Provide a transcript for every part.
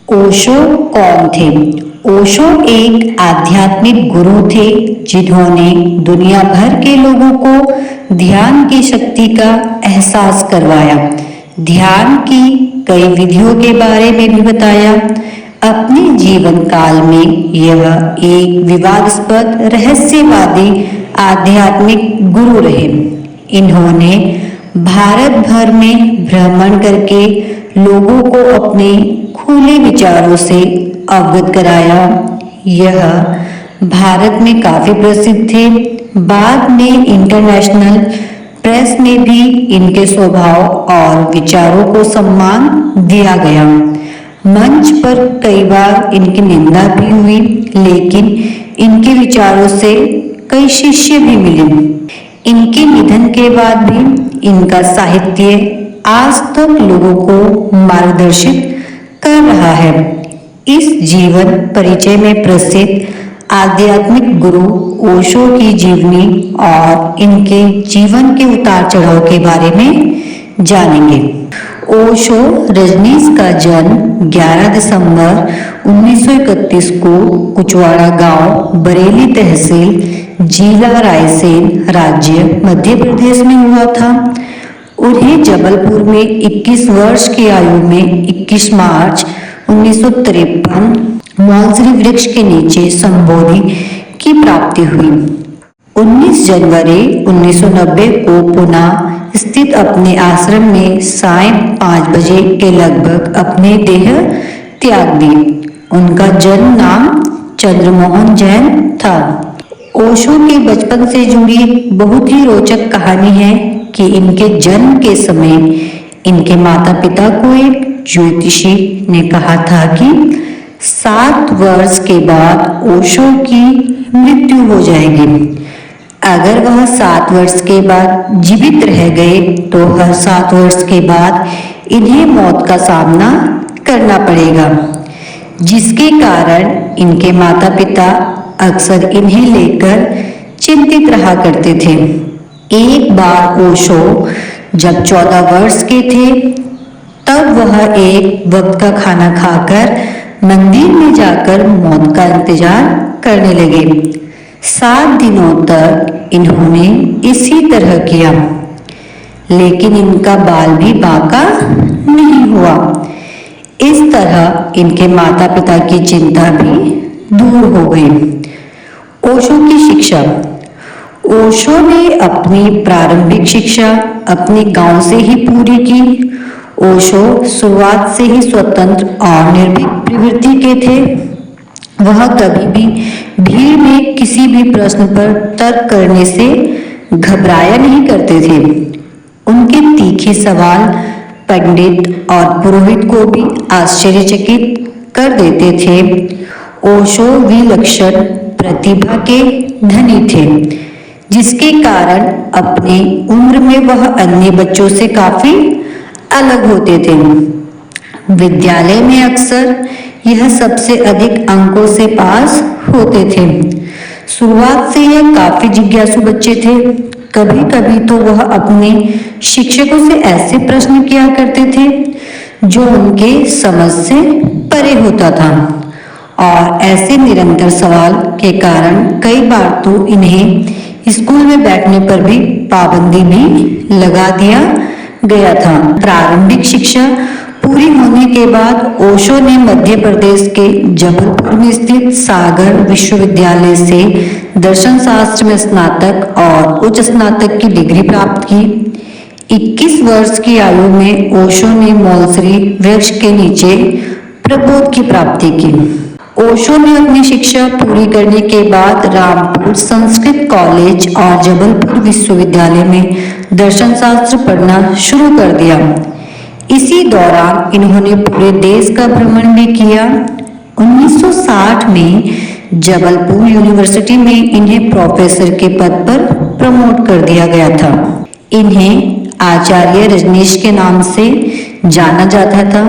ओशो कौन थे? ओशो एक आध्यात्मिक गुरु थे जिन्होंने दुनिया भर के लोगों को ध्यान की शक्ति का एहसास करवाया, ध्यान की कई विधियों के बारे में भी बताया। अपने जीवन काल में यह एक विवादास्पद रहस्यवादी आध्यात्मिक गुरु रहे। इन्होंने भारत भर में भ्रमण करके लोगों को अपने खुले विचारों से अवगत कराया। यह भारत में काफी प्रसिद्ध थे। बाद में इंटरनेशनल प्रेस में भी इनके स्वभाव और विचारों को सम्मान दिया गया। मंच पर कई बार इनकी निंदा भी हुई, लेकिन इनके विचारों से कई शिष्य भी मिले। इनके निधन के बाद भी इनका साहित्य आज तक लोगों को मार्गदर्शित कर रहा है। इस जीवन परिचय में प्रसिद्ध आध्यात्मिक गुरु ओशो की जीवनी और इनके जीवन के उतार चढ़ाव के बारे में जानेंगे। ओशो रजनीश का जन्म 11 दिसंबर 1931 को कुचवाड़ा गांव, बरेली तहसील, जिला रायसेन, राज्य मध्य प्रदेश में हुआ था। उन्हें जबलपुर में 21 वर्ष की आयु में 21 मार्च 1953 मौलसरी वृक्ष के नीचे संबोधि की प्राप्ति हुई। 19 जनवरी 1990 को पुणे स्थित अपने आश्रम में सायं 5 बजे के लगभग अपने देह त्याग दी। उनका जन्म नाम चंद्रमोहन जैन था। ओशो के बचपन से जुड़ी बहुत ही रोचक कहानी है कि इनके जन्म के समय इनके माता पिता को एक ज्योतिषी ने कहा था कि 7 वर्ष के बाद ओशो की मृत्यु हो जाएगी। अगर वह 7 वर्ष के बाद जीवित रह गए तो हर 7 वर्ष के बाद इन्हें मौत का सामना करना पड़ेगा, जिसके कारण इनके माता पिता अक्सर इन्हें लेकर चिंतित रहा करते थे। एक बार ओशो जब 14 वर्ष के थे तब वह एक वक्त का खाना खाकर मंदिर में जाकर मौत का इंतजार करने लगे। 7 दिनों तक इन्होंने इसी तरह किया, लेकिन इनका बाल भी बांका नहीं हुआ। इस तरह इनके माता पिता की चिंता भी दूर हो गई। ओशो की शिक्षा। ओशो ने अपनी प्रारंभिक शिक्षा अपने गांव से ही पूरी की। ओशो शुरुआत से ही स्वतंत्र और निर्भीक प्रवृत्ति के थे। वह कभी भी भीड़ में किसी भी प्रश्न पर तर्क करने से घबराया नहीं करते थे। उनके तीखे सवाल पंडित और पुरोहित को भी आश्चर्यचकित कर देते थे। ओशो विलक्षण प्रतिभा के धनी थे, जिसके कारण अपनी उम्र में वह अन्य बच्चों से काफी अलग होते थे। विद्यालय में अक्सर यह सबसे अधिक अंकों से पास होते थे। शुरुआत से यह काफी जिज्ञासु बच्चे थे। कभी कभी तो वह अपने शिक्षकों से ऐसे प्रश्न किया करते थे जो उनके समझ से परे होता था, और ऐसे निरंतर सवाल के कारण कई बार तो इन्हें स्कूल में बैठने पर भी पाबंदी भी लगा दिया गया था। प्रारंभिक शिक्षा पूरी होने के बाद ओशो ने मध्य प्रदेश के जबलपुर में स्थित सागर विश्वविद्यालय से दर्शन शास्त्र में स्नातक और उच्च स्नातक की डिग्री प्राप्त की। 21 वर्ष की आयु में ओशो ने मौलसरी वृक्ष के नीचे प्रबोध की प्राप्ति की। ओशो ने अपनी शिक्षा पूरी करने के बाद रामपुर संस्कृत कॉलेज और जबलपुर विश्वविद्यालय में दर्शन शास्त्र पढ़ना शुरू कर दिया। इसी दौरान इन्होंने पूरे देश का भ्रमण भी किया। 1960 में जबलपुर यूनिवर्सिटी में इन्हें प्रोफेसर के पद पर प्रमोट कर दिया गया था। इन्हें आचार्य रजनीश के नाम से जाना जाता था।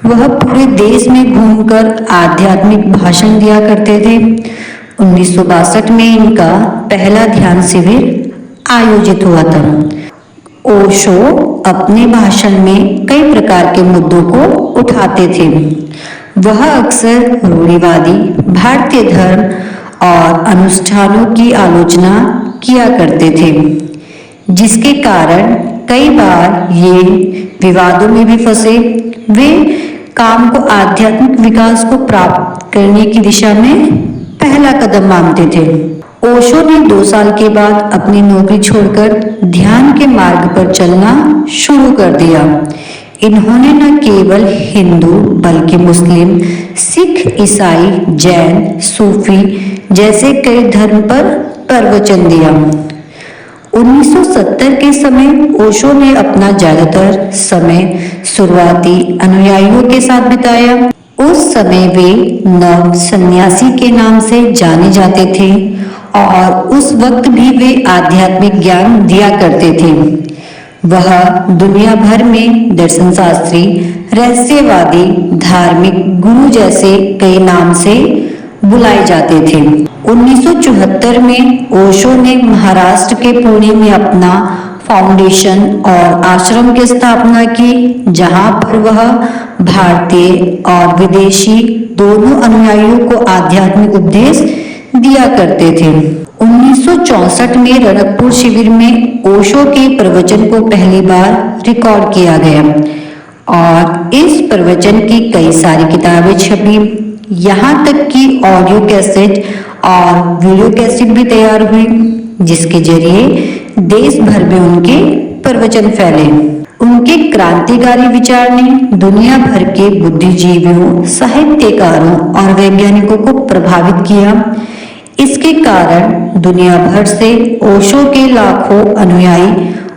वह पूरे देश में घूमकर आध्यात्मिक भाषण दिया करते थे। 1962 में इनका पहला ध्यान शिविर आयोजित हुआ था। ओशो अपने भाषण में कई प्रकार के मुद्दों को उठाते थे। वह अक्सर रूढ़िवादी भारतीय धर्म और अनुष्ठानों की आलोचना किया करते थे, जिसके कारण कई बार ये विवादों में भी फंसे। वे काम को आध्यात्मिक विकास को प्राप्त करने की दिशा में पहला कदम मानते थे। ओशो ने 2 साल के बाद अपनी नौकरी छोड़कर ध्यान के मार्ग पर चलना शुरू कर दिया। इन्होंने न केवल हिंदू बल्कि मुस्लिम, सिख, ईसाई, जैन, सूफी जैसे कई धर्म पर प्रवचन दिया। 1970 के समय ओशो ने अपना ज्यादातर समय शुरुआती अनुयायियों के साथ बिताया। उस समय वे नव सन्यासी के नाम से जाने जाते थे और उस वक्त भी वे आध्यात्मिक ज्ञान दिया करते थे। वह दुनिया भर में दर्शन शास्त्री, रहस्यवादी, धार्मिक गुरु जैसे कई नाम से बुलाए जाते थे। 1974 में ओशो ने महाराष्ट्र के पुणे में अपना फाउंडेशन और आश्रम की स्थापना की, जहां पर वह भारतीय और विदेशी दोनों अनुयायियों को आध्यात्मिक उपदेश दिया करते थे। 1964 में रणकपुर शिविर में ओशो के प्रवचन को पहली बार रिकॉर्ड किया गया और इस प्रवचन की कई सारी किताबें छपी। यहाँ तक कि ऑडियो कैसेट और वीडियो कैसेट भी तैयार हुई, जिसके जरिए देश भर में उनके प्रवचन फैले। उनके क्रांतिकारी विचार ने दुनिया भर के बुद्धिजीवियों, साहित्यकारों और वैज्ञानिकों को प्रभावित किया। इसके कारण दुनिया भर से ओशो के लाखों अनुयायी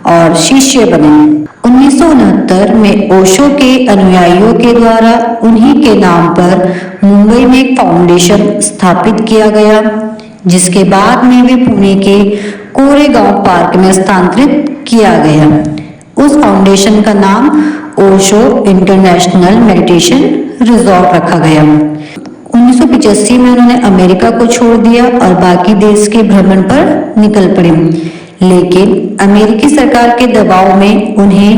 और शिष्य बने। 1969 में ओशो के अनुयायियों के द्वारा उन्हीं के नाम पर मुंबई में एक फाउंडेशन स्थापित किया गया, जिसके बाद में वे पुणे के कोरेगांव पार्क में स्थानांतरित किया गया। उस फाउंडेशन का नाम ओशो इंटरनेशनल मेडिटेशन रिजॉर्ट रखा गया। 1985 में उन्होंने अमेरिका को छोड़ दिया और बाकी देश के भ्रमण पर निकल पड़े, लेकिन अमेरिकी सरकार के दबाव में उन्हें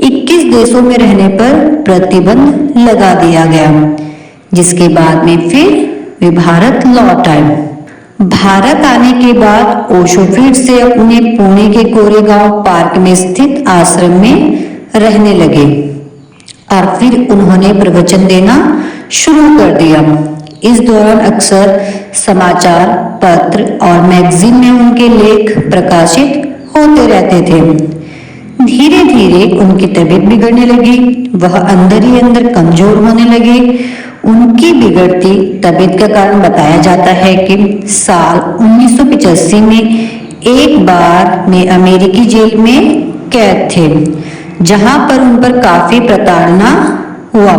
21 देशों में रहने पर प्रतिबंध लगा दिया गया, जिसके बाद में फिर वे भारत लौट आए। भारत आने के बाद ओशो फिर से अपने पुणे के कोरेगांव पार्क में स्थित आश्रम में रहने लगे और फिर उन्होंने प्रवचन देना शुरू कर दिया। इस दौरान अक्सर समाचार पत्र और मैगजीन में उनके लेख प्रकाशित होते रहते थे। धीरे धीरे उनकी तबीयत बिगड़ने लगी, वह अंदर ही अंदर कमजोर होने लगे। उनकी बिगड़ती तबीयत का कारण बताया जाता है कि साल 1985 में एक बार में अमेरिकी जेल में कैद थे, जहां पर उन पर काफी प्रताड़ना हुआ।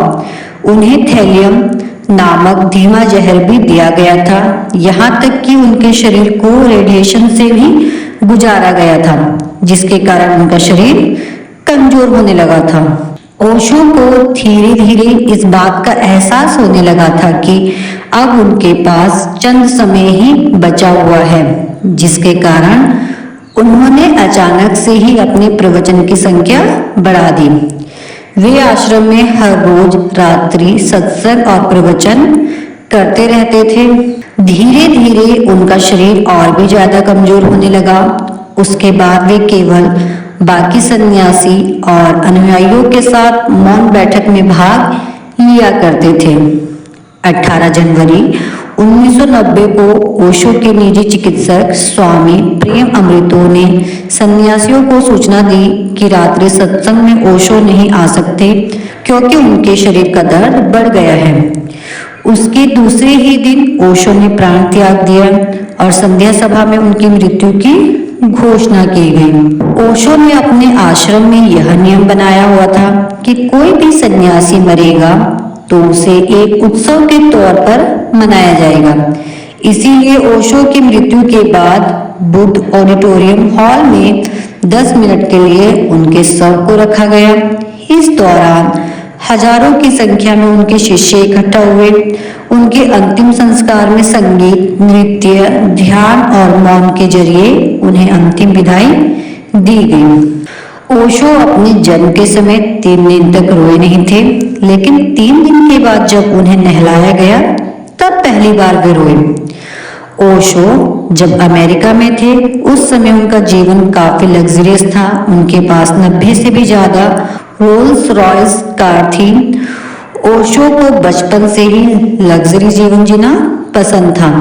उन्हें थैलियम नामक धीमा जहर भी दिया गया था, यहाँ तक कि उनके शरीर को रेडिएशन से भी गुजारा गया था, जिसके कारण उनका शरीर कमजोर होने लगा था। ओशो को धीरे धीरे इस बात का एहसास होने लगा था कि अब उनके पास चंद समय ही बचा हुआ है, जिसके कारण उन्होंने अचानक से ही अपने प्रवचन की संख्या बढ़ा दी। वे आश्रम में हर रोज रात्रि सत्संग और प्रवचन करते रहते थे। धीरे धीरे उनका शरीर और भी ज्यादा कमजोर होने लगा। उसके बाद वे केवल बाकी सन्यासी और अनुयायियों के साथ मौन बैठक में भाग लिया करते थे। 18 जनवरी 1990 को ओशो के निजी चिकित्सक स्वामी प्रेम अमृतो ने सन्यासियों को सूचना दी कि रात्रि सत्संग में ओशो नहीं आ सकते क्योंकि उनके शरीर का दर्द बढ़ गया है। उसके दूसरे ही दिन ओशो ने प्राण त्याग दिया और संध्या सभा में उनकी मृत्यु की घोषणा की गई। ओशो ने अपने आश्रम में यह नियम बनाया हुआ था कि कोई भी सन्यासी मरेगा तो उसे एक उत्सव के तौर पर मनाया जाएगा। इसीलिए ओशो की मृत्यु के बाद बुद्ध ऑडिटोरियम हॉल में 10 मिनट के लिए उनके शव को रखा गया। इस दौरान हजारों की संख्या में उनके शिष्य इकट्ठा हुए। उनके अंतिम संस्कार में संगीत, नृत्य, ध्यान और मौन के जरिए उन्हें अंतिम विदाई दी गई। ओशो अपने जन्म के समय 3 दिन तक रोए नहीं थे, लेकिन 3 दिन के बाद जब उन्हें नहलाया गया तब पहली बार वे रोए। ओशो जब अमेरिका में थे उस समय उनका जीवन काफी लग्जरियस था। उनके पास 90 से भी ज्यादा रोल्स रॉयस कार थी। ओशो को बचपन से ही लग्जरी जीवन जीना पसंद था।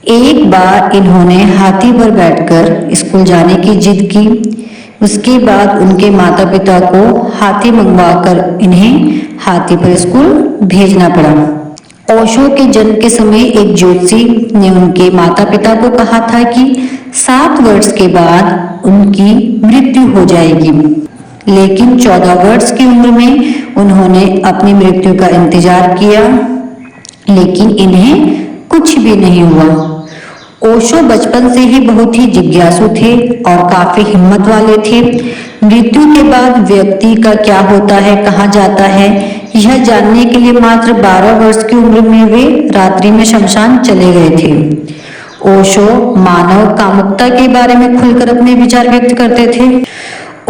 एक बार इन्होंने हाथी पर बैठकर स्कूल जाने की जिद की। उसके बाद उनके माता पिता को हाथी मंगवाकर इन्हें हाथी पर स्कूल भेजना पड़ा। ओशो के जन्म के समय एक ज्योतिषी ने उनके माता पिता को कहा था कि 7 वर्ष के बाद उनकी मृत्यु हो जाएगी, लेकिन 14 वर्ष की उम्र में उन्होंने अपनी मृत्यु का इंतजार किया, लेकिन इन्हें कुछ भी नहीं हुआ। ओशो बचपन से ही बहुत ही जिज्ञासु थे और काफी हिम्मत वाले थे। मृत्यु के बाद व्यक्ति का क्या होता है, कहाँ जाता है, यह जानने के लिए मात्र 12 वर्ष की उम्र में वे रात्रि में शमशान चले गए थे। ओशो मानव कामुकता के बारे में खुलकर अपने विचार व्यक्त करते थे।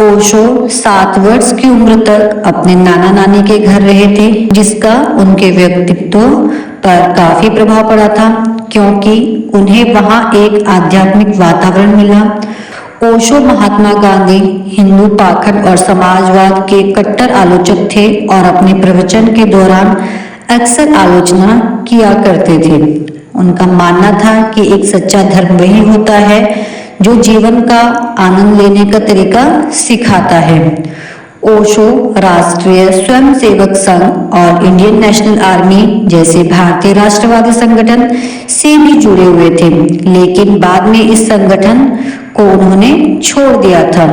ओशो 7 वर्ष की उम्र तक अपने नाना नानी के घर रहे थे, जिसका उनके व्यक्तित्व पर काफी प्रभाव पड़ा था, क्योंकि उन्हें वहां एक आध्यात्मिक वातावरण मिला। ओशो महात्मा गांधी, हिंदू पाखंड और समाजवाद के कट्टर आलोचक थे और अपने प्रवचन के दौरान अक्सर आलोचना किया करते थे। उनका मानना था कि एक सच्चा धर्म वही होता है जो जीवन का आनंद लेने का तरीका सिखाता है। ओशो राष्ट्रीय स्वयंसेवक संघ और इंडियन नेशनल आर्मी जैसे भारतीय राष्ट्रवादी संगठन से भी जुड़े हुए थे, लेकिन बाद में इस संगठन को उन्होंने छोड़ दिया था।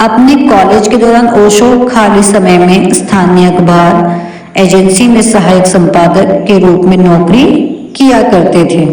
अपने कॉलेज के दौरान ओशो खाली समय में स्थानीय अखबार एजेंसी में सहायक संपादक के रूप में नौकरी किया करते थे।